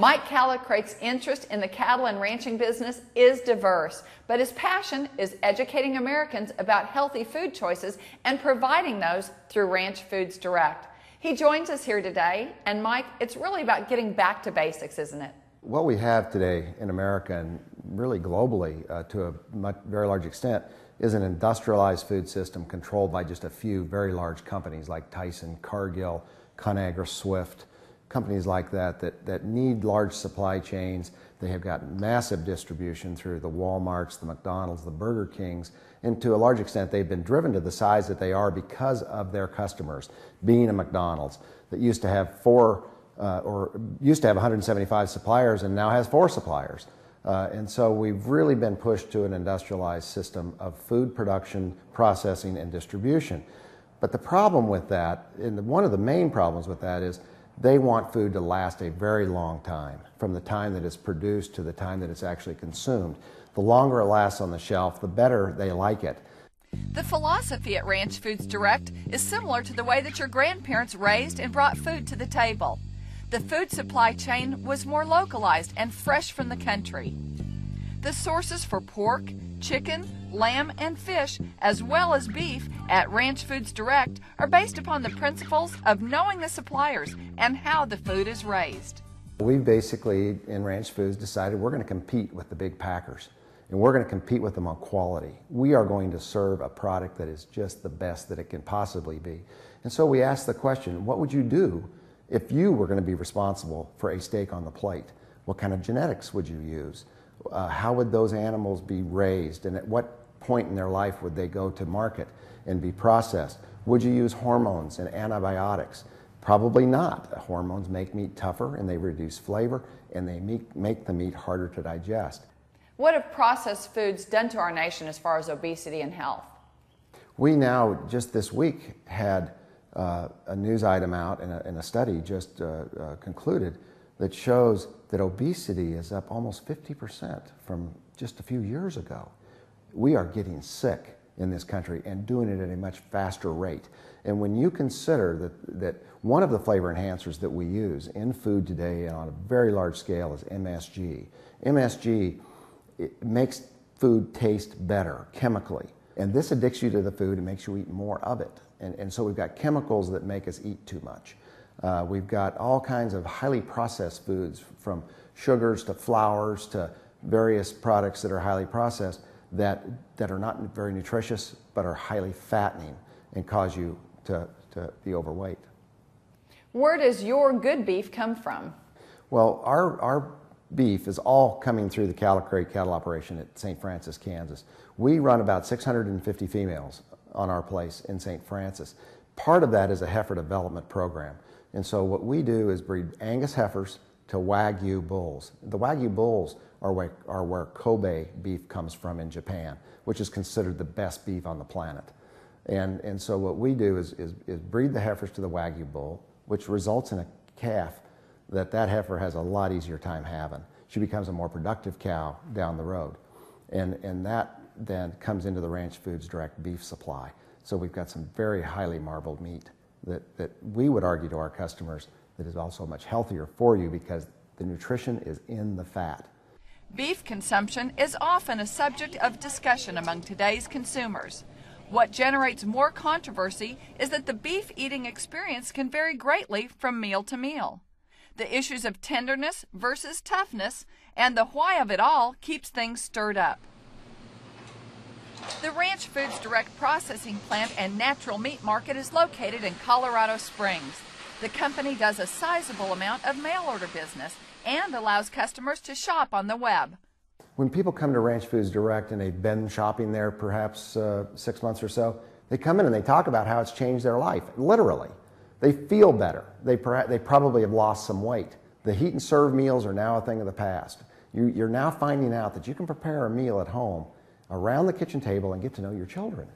Mike Callicrate's interest in the cattle and ranching business is diverse, but his passion is educating Americans about healthy food choices and providing those through Ranch Foods Direct. He joins us here today, and Mike, it's really about getting back to basics, isn't it? What we have today in America, and really globally to a very large extent, is an industrialized food system controlled by just a few very large companies like Tyson, Cargill, Conagra, Swift, companies like that need large supply chains. They have got massive distribution through the Walmarts, the McDonald's, the Burger Kings, and to a large extent they've been driven to the size that they are because of their customers. Being a McDonald's that used to have 175 suppliers and now has 4 suppliers. And so we've really been pushed to an industrialized system of food production, processing, and distribution. But the problem with that, and one of the main problems with that, is they want food to last a very long time, from the time that it's produced to the time that it's actually consumed. The longer it lasts on the shelf, the better they like it. The philosophy at Ranch Foods Direct is similar to the way that your grandparents raised and brought food to the table. The food supply chain was more localized and fresh from the country. The sources for pork, chicken, lamb, and fish, as well as beef at Ranch Foods Direct are based upon the principles of knowing the suppliers and how the food is raised. We basically, in Ranch Foods, decided we're going to compete with the big packers, and we're going to compete with them on quality. We are going to serve a product that is just the best that it can possibly be. And so we asked the question, what would you do if you were going to be responsible for a steak on the plate? What kind of genetics would you use? How would those animals be raised, and at what point in their life would they go to market and be processed? Would you use hormones and antibiotics? Probably not. Hormones make meat tougher and they reduce flavor and they make the meat harder to digest. What have processed foods done to our nation as far as obesity and health? We now, just this week, had a news item out and a study just concluded that shows that obesity is up almost 50% from just a few years ago. We are getting sick in this country and doing it at a much faster rate. And when you consider that one of the flavor enhancers that we use in food today on a very large scale is MSG. MSG, it makes food taste better chemically. And this addicts you to the food and makes you eat more of it. And so we've got chemicals that make us eat too much. We've got all kinds of highly processed foods, from sugars to flours to various products that are highly processed that are not very nutritious but are highly fattening and cause you to be overweight. Where does your good beef come from? Well, our beef is all coming through the Callicrate cattle operation at St. Francis, Kansas. We run about 650 females on our place in St. Francis. Part of that is a heifer development program. And so what we do is breed Angus heifers to Wagyu bulls. The Wagyu bulls are where Kobe beef comes from in Japan, which is considered the best beef on the planet. And so what we do is breed the heifers to the Wagyu bull, which results in a calf that heifer has a lot easier time having. She becomes a more productive cow down the road. And that then comes into the Ranch Foods Direct beef supply. So we've got some very highly marbled meat that we would argue to our customers that is also much healthier for you because the nutrition is in the fat. Beef consumption is often a subject of discussion among today's consumers. What generates more controversy is that the beef eating experience can vary greatly from meal to meal. The issues of tenderness versus toughness and the why of it all keeps things stirred up. The Ranch Foods Direct processing plant and natural meat market is located in Colorado Springs. The company does a sizable amount of mail order business and allows customers to shop on the web. When people come to Ranch Foods Direct and they've been shopping there perhaps 6 months or so, they come in and they talk about how it's changed their life, literally. They feel better. They probably have lost some weight. The heat and serve meals are now a thing of the past. You're now finding out that you can prepare a meal at home around the kitchen table and get to know your children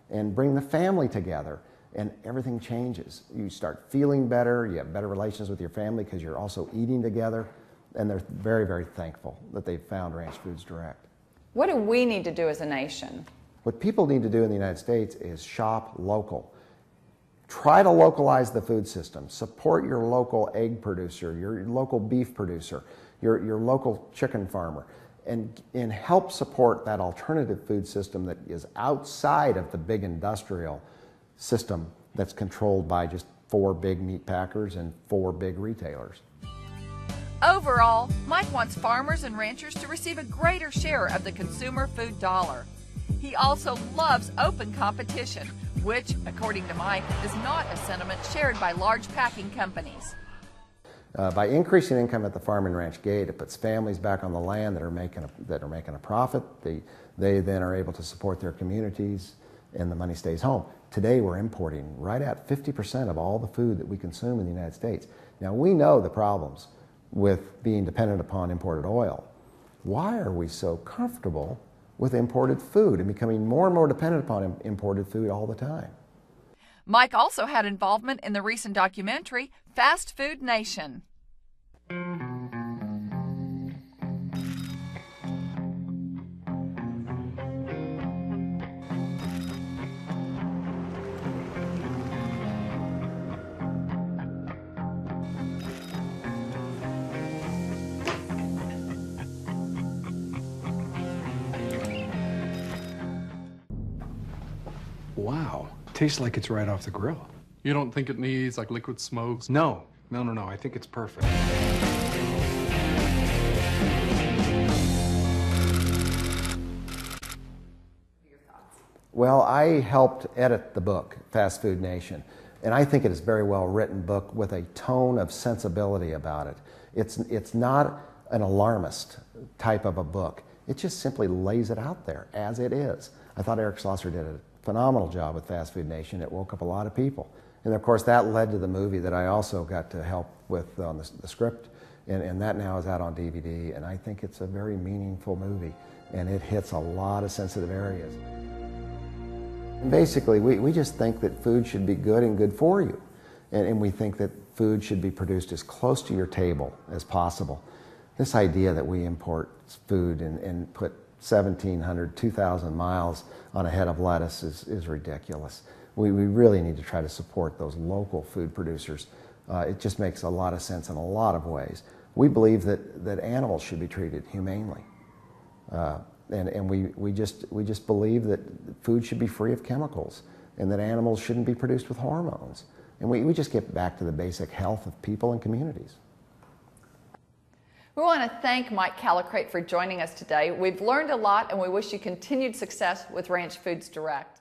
and bring the family together, and everything changes. You start feeling better, you have better relations with your family because you're also eating together, and they're very, very thankful that they've found Ranch Foods Direct. What do we need to do as a nation? What people need to do in the United States is shop local. Try to localize the food system. Support your local egg producer, your local beef producer, your local chicken farmer, and help support that alternative food system that is outside of the big industrial system that's controlled by just 4 big meat packers and 4 big retailers. Overall, Mike wants farmers and ranchers to receive a greater share of the consumer food dollar. He also loves open competition, which, according to Mike, is not a sentiment shared by large packing companies. By increasing income at the farm and ranch gate, it puts families back on the land that are making a profit. They then are able to support their communities, and the money stays home. Today we're importing right at 50% of all the food that we consume in the United States. Now we know the problems with being dependent upon imported oil. Why are we so comfortable with imported food and becoming more and more dependent upon imported food all the time? Mike also had involvement in the recent documentary, Fast Food Nation. Wow, tastes like it's right off the grill. You don't think it needs like liquid smokes? No, I think it's perfect. Well, I helped edit the book, Fast Food Nation, and I think it is a very well written book with a tone of sensibility about it. It's not an alarmist type of a book. It just simply lays it out there as it is. I thought Eric Schlosser did a phenomenal job with Fast Food Nation. It woke up a lot of people. And of course that led to the movie that I also got to help with on the script, and that now is out on DVD, and I think it's a very meaningful movie, and it hits a lot of sensitive areas. And basically we just think that food should be good and good for you, and we think that food should be produced as close to your table as possible. This idea that we import food and put 1,700, 2,000 miles on a head of lettuce is ridiculous. We really need to try to support those local food producers. It just makes a lot of sense in a lot of ways. We believe that animals should be treated humanely. And we just believe that food should be free of chemicals, and that animals shouldn't be produced with hormones. And we just get back to the basic health of people and communities. We want to thank Mike Callicrate for joining us today. We've learned a lot, and we wish you continued success with Ranch Foods Direct.